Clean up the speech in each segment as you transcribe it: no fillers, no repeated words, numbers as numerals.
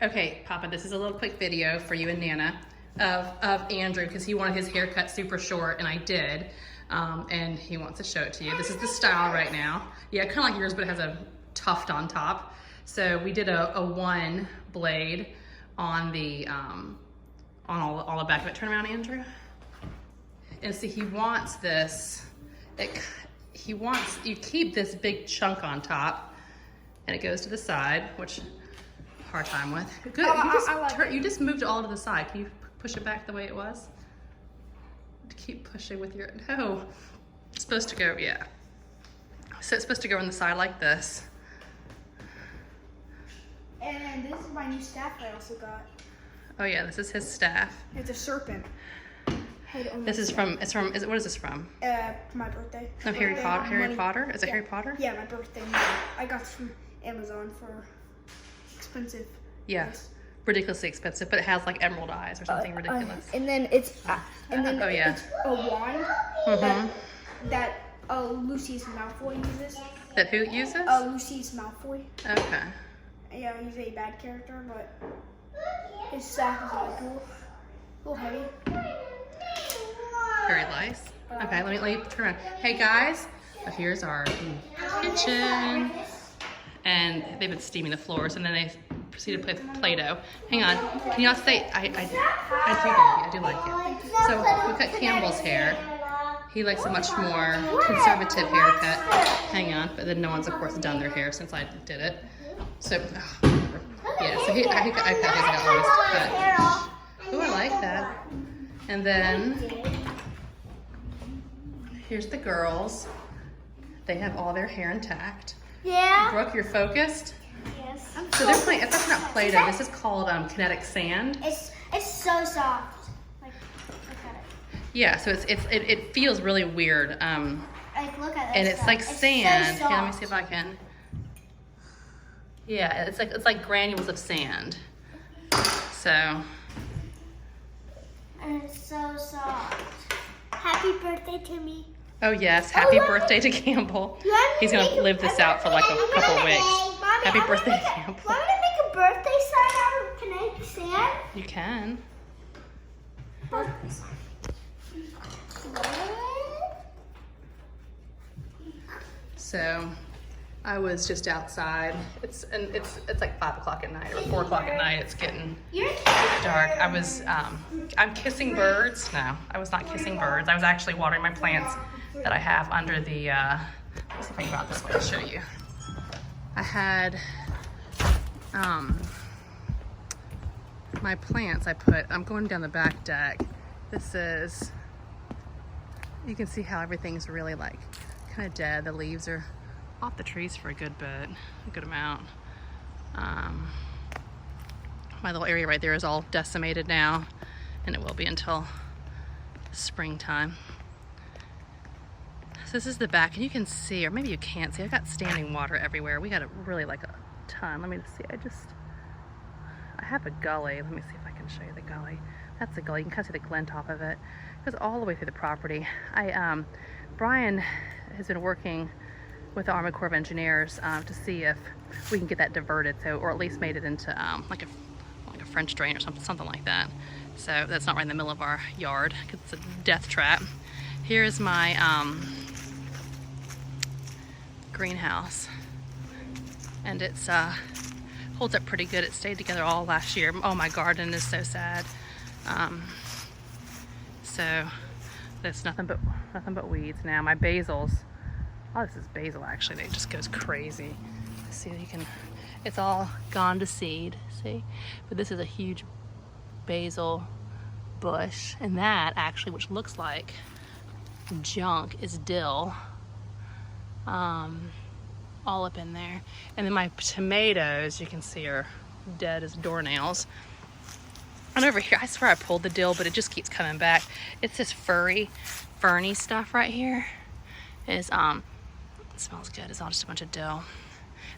Okay, Papa, this is a little quick video for you and Nana of Andrew, because he wanted his hair cut super short, and I did. And he wants to show it to you. This is the style right now. Yeah, kind of like yours, but it has a tuft on top. So we did a one blade on the on all the back of it. Turn around, Andrew. And see, he wants this. He wants you keep this big chunk on top, and it goes to the side, which hard time with. Good. You just moved it all to the side. Can you push it back the way it was? Keep pushing with your, no. It's supposed to go, yeah. So it's supposed to go on the side like this. And this is my new staff I also got. Oh yeah, this is his staff. It's a serpent. This is from, what is this from? My birthday. No, Harry Potter? Is it yeah. Harry Potter? Yeah, my birthday. I got this from Amazon for expensive. Yeah. Price. Ridiculously expensive, but it has like emerald eyes or something ridiculous. And then it's oh yeah, it's a wand that Lucius Malfoy uses. That who uses? Lucius Malfoy. Okay. Yeah, he's a bad character, but his staff is really cool. A little heavy. Very nice. Okay, let me turn around. Hey guys, so here's our kitchen. And they've been steaming the floors, and then they proceeded to play with Play-Doh. Hang on, can y'all say, I do like it. So we cut Campbell's hair. He likes a much more conservative haircut. Hang on, but then no one's of course done their hair since I did it. So, yeah, so I cut his hair always cut. Ooh, I like that. And then, here's the girls. They have all their hair intact. Yeah. Brooke, you're focused? Yes. So they're playing, that's not Play-Doh, this is called kinetic sand. It's so soft. Like, look at it. Yeah, so it feels really weird. Like, look at it. And it's like sand. So Here, let me see if I can. Yeah, it's like granules of sand. So. And it's so soft. Happy birthday to me. Oh yes, happy birthday to Campbell. He's gonna live this out for like a couple of weeks. Mommy, Happy birthday, Campbell. Want me to make a birthday sign out of kinetic sand? You can. Birthday sign. So, I was just outside. It's like 5 o'clock at night or 4 o'clock at night. It's getting dark. I was I'm kissing birds. No, I was not kissing birds. I was actually watering my plants that I have under the. Let's see if I can go out this way to show you. I had my plants. I'm going down the back deck. This is. You can see how everything's really like kind of dead. The leaves are off the trees for a good amount. My little area right there is all decimated now, and it will be until springtime. So this is the back, and you can see, or maybe you can't see, I got standing water everywhere. We got really like a ton. Let me see, I have a gully. Let me see if I can show you the gully. That's the gully. You can kind of see the glint off of it. It goes all the way through the property. Brian has been working with the Army Corps of Engineers to see if we can get that diverted, or at least made it into like a French drain or something like that. So that's not right in the middle of our yard, because it's a death trap. Here's my greenhouse, and it's holds up pretty good. It stayed together all last year. Oh, my garden is so sad. So there's nothing but weeds now. My basils. Oh, this is basil actually. It just goes crazy. See, it's all gone to seed, see? But this is a huge basil bush. And that actually, which looks like junk, is dill. All up in there. And then my tomatoes, you can see, are dead as doornails. And over here, I swear I pulled the dill, but it just keeps coming back. It's this ferny stuff right here. It smells good. It's all just a bunch of dill.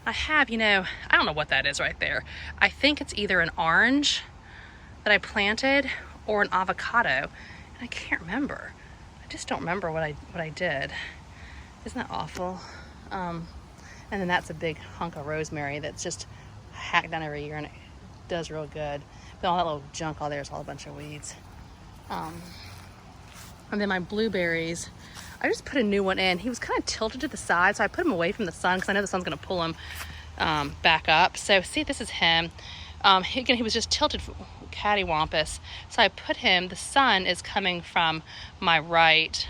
I have, I don't know what that is right there. I think it's either an orange that I planted or an avocado. And I can't remember. I just don't remember what I did. Isn't that awful? And then that's a big hunk of rosemary that's just hacked down every year, and it does real good. But all that little junk all there is all a bunch of weeds. And then my blueberries, I just put a new one in. He was kind of tilted to the side, so I put him away from the sun because I know the sun's gonna pull him back up. So see, this is him. Again, he was just tilted cattywampus. So I put him, the sun is coming from my right.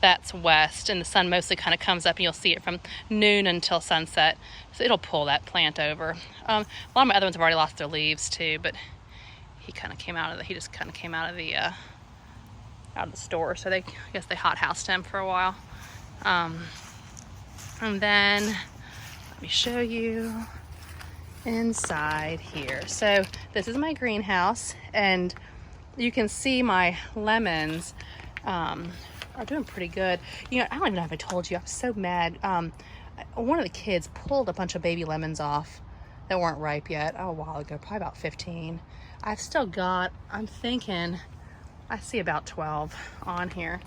That's west, and the sun mostly kind of comes up, and you'll see it from noon until sunset. So it'll pull that plant over. A lot of my other ones have already lost their leaves too, but he kind of came out of the, he just kind of came out of the store. So I guess they hothoused him for a while. And then let me show you inside here. So this is my greenhouse, and you can see my lemons are doing pretty good. You know, I don't even know if I told you, I was so mad. One of the kids pulled a bunch of baby lemons off that weren't ripe yet a while ago, probably about 15. I've still got, I'm thinking, I see about 12 on here.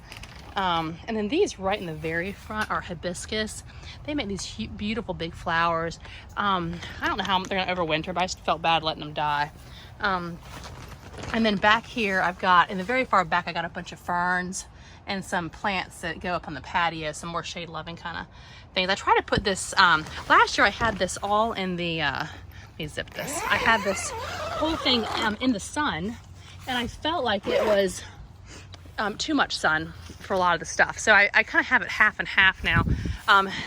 And then these right in the very front are hibiscus. They make these beautiful big flowers. I don't know how they're gonna overwinter, but I just felt bad letting them die. And then back here, I've got, in the very far back, I got a bunch of ferns and some plants that go up on the patio, some more shade loving kind of things. I try to put this, last year I had this all in the, let me zip this. I had this whole thing in the sun, and I felt like it was too much sun for a lot of the stuff. So I kind of have it half and half now.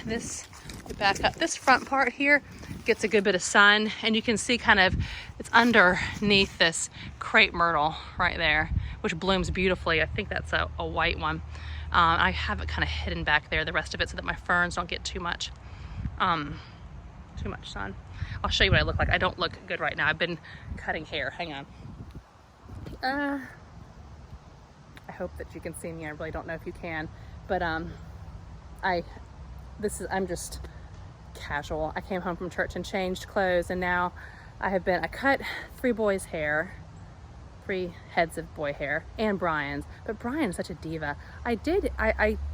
This, back up, this front part here gets a good bit of sun, and you can see kind of, it's underneath this crepe myrtle right there, which blooms beautifully. I think that's a white one. I have it kind of hidden back there, the rest of it, so that my ferns don't get too much sun. I'll show you what I look like. I don't look good right now. I've been cutting hair. Hang on. I hope that you can see me. I really don't know if you can, but I'm just casual. I came home from church and changed clothes, and now I cut 3 boys' hair, 3 heads of boy hair, and Brian's. But Brian is such a diva. I did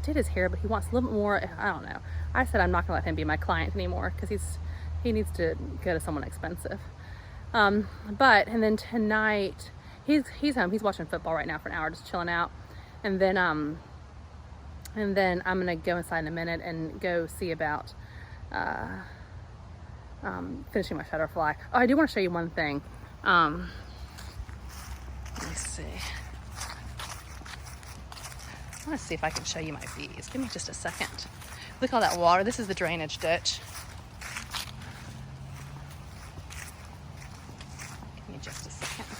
his hair, but he wants a little bit more. I don't know. I said I'm not gonna let him be my client anymore because he needs to go to someone expensive. And then tonight he's home. He's watching football right now for an hour, just chilling out. And then I'm gonna go inside in a minute and go see about finishing my shutterfly. Oh, I do want to show you one thing. Let me see. I want to see if I can show you my bees. Give me just a second. Look at all that water. This is the drainage ditch. Give me just a second.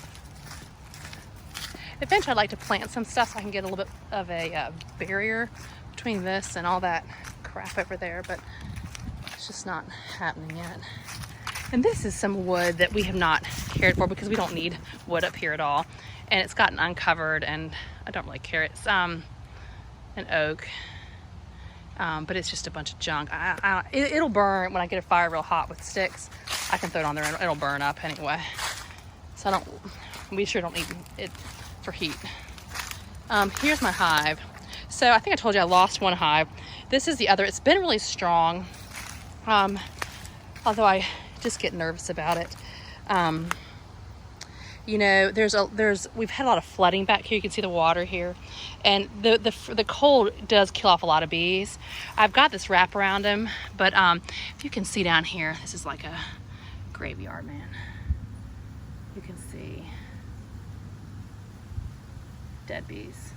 Eventually I'd like to plant some stuff so I can get a little bit of a barrier between this and all that crap over there, but it's just not happening yet. And this is some wood that we have not cared for because we don't need wood up here at all. And it's gotten uncovered, and I don't really care. It's an oak, but it's just a bunch of junk. It'll burn when I get a fire real hot with sticks. I can throw it on there and it'll burn up anyway. So we sure don't need it for heat. Here's my hive. So I think I told you I lost one hive. This is the other. It's been really strong, although I just get nervous about it. You know, we've had a lot of flooding back here. You can see the water here, and the cold does kill off a lot of bees. I've got this wrap around them, but if you can see down here, this is like a graveyard, man. You can see dead bees.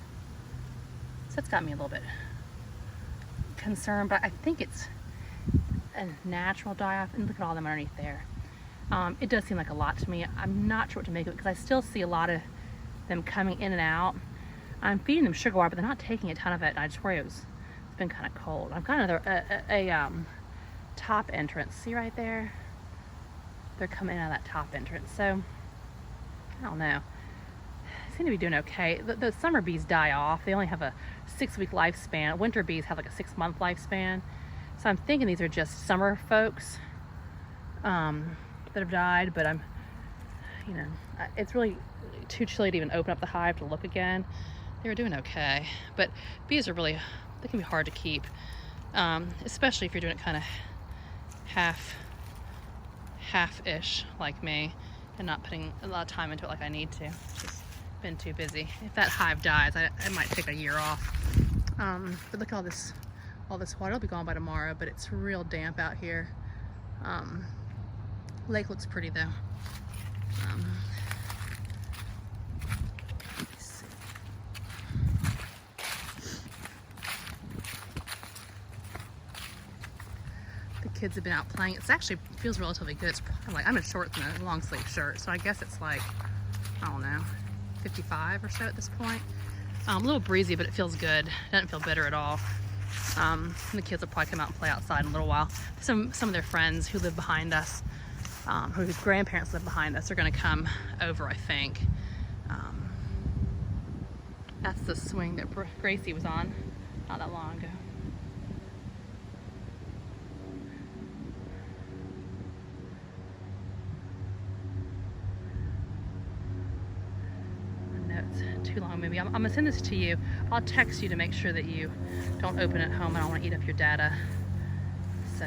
So it's got me a little bit concerned, but I think it's a natural die-off. And look at all them underneath there. It does seem like a lot to me. I'm not sure what to make of it because I still see a lot of them coming in and out. I'm feeding them sugar water, but they're not taking a ton of it. I just worry it's been kind of cold. I've got another top entrance. See right there? They're coming out of that top entrance. So I don't know. They seem to be doing okay. The summer bees die off. They only have a 6-week lifespan. Winter bees have like a 6-month lifespan. So I'm thinking these are just summer folks that have died, but it's really too chilly to even open up the hive to look again. They were doing okay, but bees are they can be hard to keep, especially if you're doing it kind of half-ish like me and not putting a lot of time into it like I need to. Just been too busy. If that hive dies, I might take a year off. But look at all this water. It'll be gone by tomorrow, but it's real damp out here. Lake looks pretty though. Let's see. The kids have been out playing. It's actually feels relatively good. It's probably like, I'm in shorts and a long sleeve shirt, so I guess it's like, I don't know, 55 or so at this point. A little breezy, but it feels good. It doesn't feel bitter at all. The kids will probably come out and play outside in a little while. Some of their friends who live behind us, whose grandparents live behind us, are going to come over, I think. That's the swing that Gracie was on not that long ago. Too long maybe. I'm gonna send this to you. I'll text you to make sure that you don't open it at home. I don't want to eat up your data, so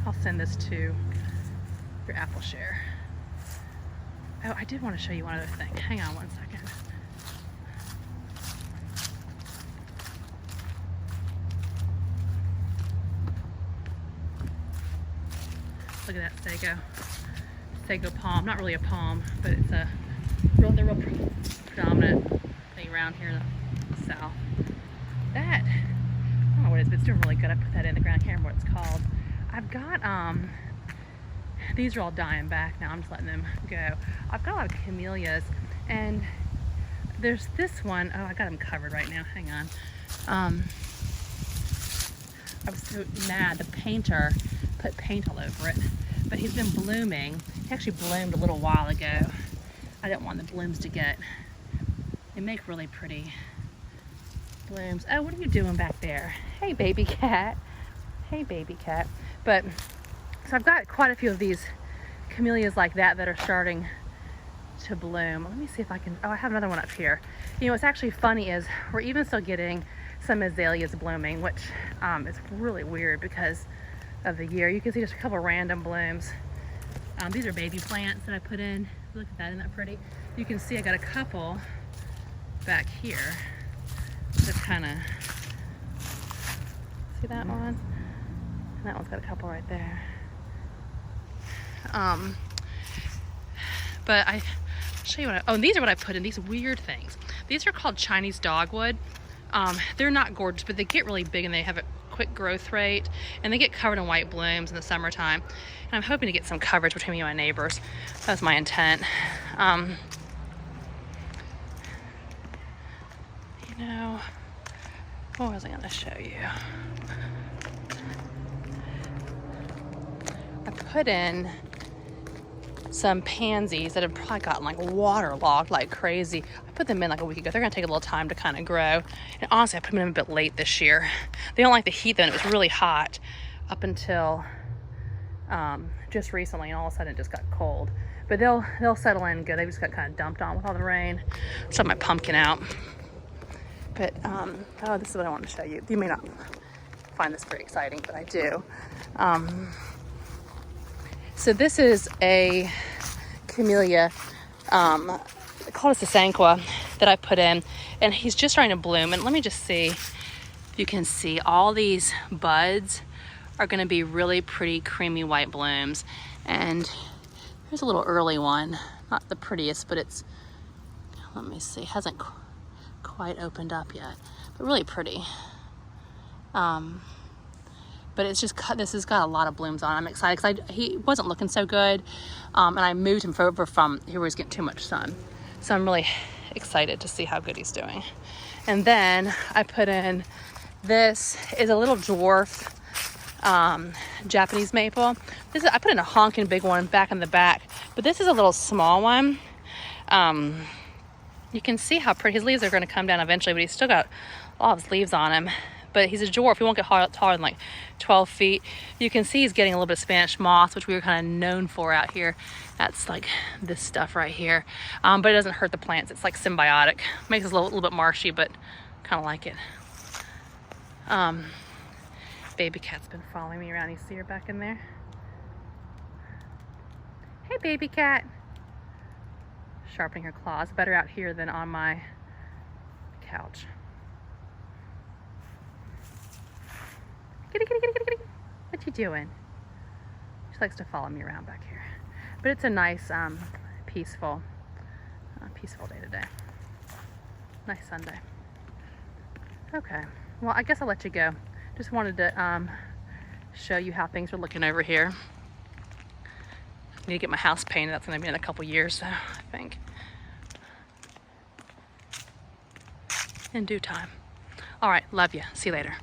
I'll send this to your Apple Share. Oh, I did want to show you one other thing. Hang on one second. Look at that sago palm. Not really a palm, but it's a they're real predominant thing around here in the south. That, I don't know what it is, but it's doing really good. I put that in the ground. I can't remember what it's called. I've got, these are all dying back now. I'm just letting them go. I've got a lot of camellias, and there's this one. Oh, I got them covered right now. Hang on. I was so mad. The painter put paint all over it, but he's been blooming. He actually bloomed a little while ago. I didn't want the blooms to get, they make really pretty blooms. Oh, what are you doing back there? Hey, baby cat. Hey, baby cat. But, so I've got quite a few of these camellias like that are starting to bloom. Let me see if I can, oh, I have another one up here. You know, what's actually funny is we're even still getting some azaleas blooming, which is really weird because of the year. You can see just a couple random blooms. These are baby plants that I put in. Look at that, isn't that pretty? You can see I got a couple back here. Just kind of, see that one? And that one's got a couple right there. But I'll show you what these are what I put in, these weird things. These are called Chinese dogwood. They're not gorgeous, but they get really big and they have a quick growth rate, and they get covered in white blooms in the summertime. And I'm hoping to get some coverage between me and my neighbors. That's my intent. You know, what was I going to show you? I put in some pansies that have probably gotten like waterlogged like crazy. I put them in like a week ago. They're gonna take a little time to kind of grow. And honestly, I put them in a bit late this year. They don't like the heat though, and it was really hot up until just recently, and all of a sudden it just got cold. But they'll settle in good. They just got kind of dumped on with all the rain. Just have my pumpkin out. But oh, this is what I want to show you. You may not find this very exciting, but I do. So this is a camellia called a Sasanqua that I put in, and he's just starting to bloom. And let me just see if you can see all these buds are going to be really pretty creamy white blooms. And here's a little early one, not the prettiest, but it's, let me see, hasn't quite opened up yet, but really pretty. But it's just, this has got a lot of blooms on. I'm excited because he wasn't looking so good. And I moved him over from here where he's getting too much sun. So I'm really excited to see how good he's doing. And then I put in, this is a little dwarf Japanese maple. I put in a honking big one back in the back, but this is a little small one. You can see how pretty, his leaves are gonna come down eventually, but he's still got all of his leaves on him. But he's a dwarf. He won't get taller than like 12 feet. You can see he's getting a little bit of Spanish moss, which we were kind of known for out here. That's like this stuff right here. But it doesn't hurt the plants. It's like symbiotic. Makes it a little bit marshy, but kind of like it. Baby cat's been following me around. You see her back in there? Hi, baby cat. Sharpening her claws. Better out here than on my couch. Kitty, kitty, kitty, kitty, kitty. What you doing? She likes to follow me around back here. But it's a nice, peaceful day today. Nice Sunday. Okay, well, I guess I'll let you go. Just wanted to show you how things are looking over here. I need to get my house painted. That's gonna be in a couple years, I think. In due time. All right, love you. See you later.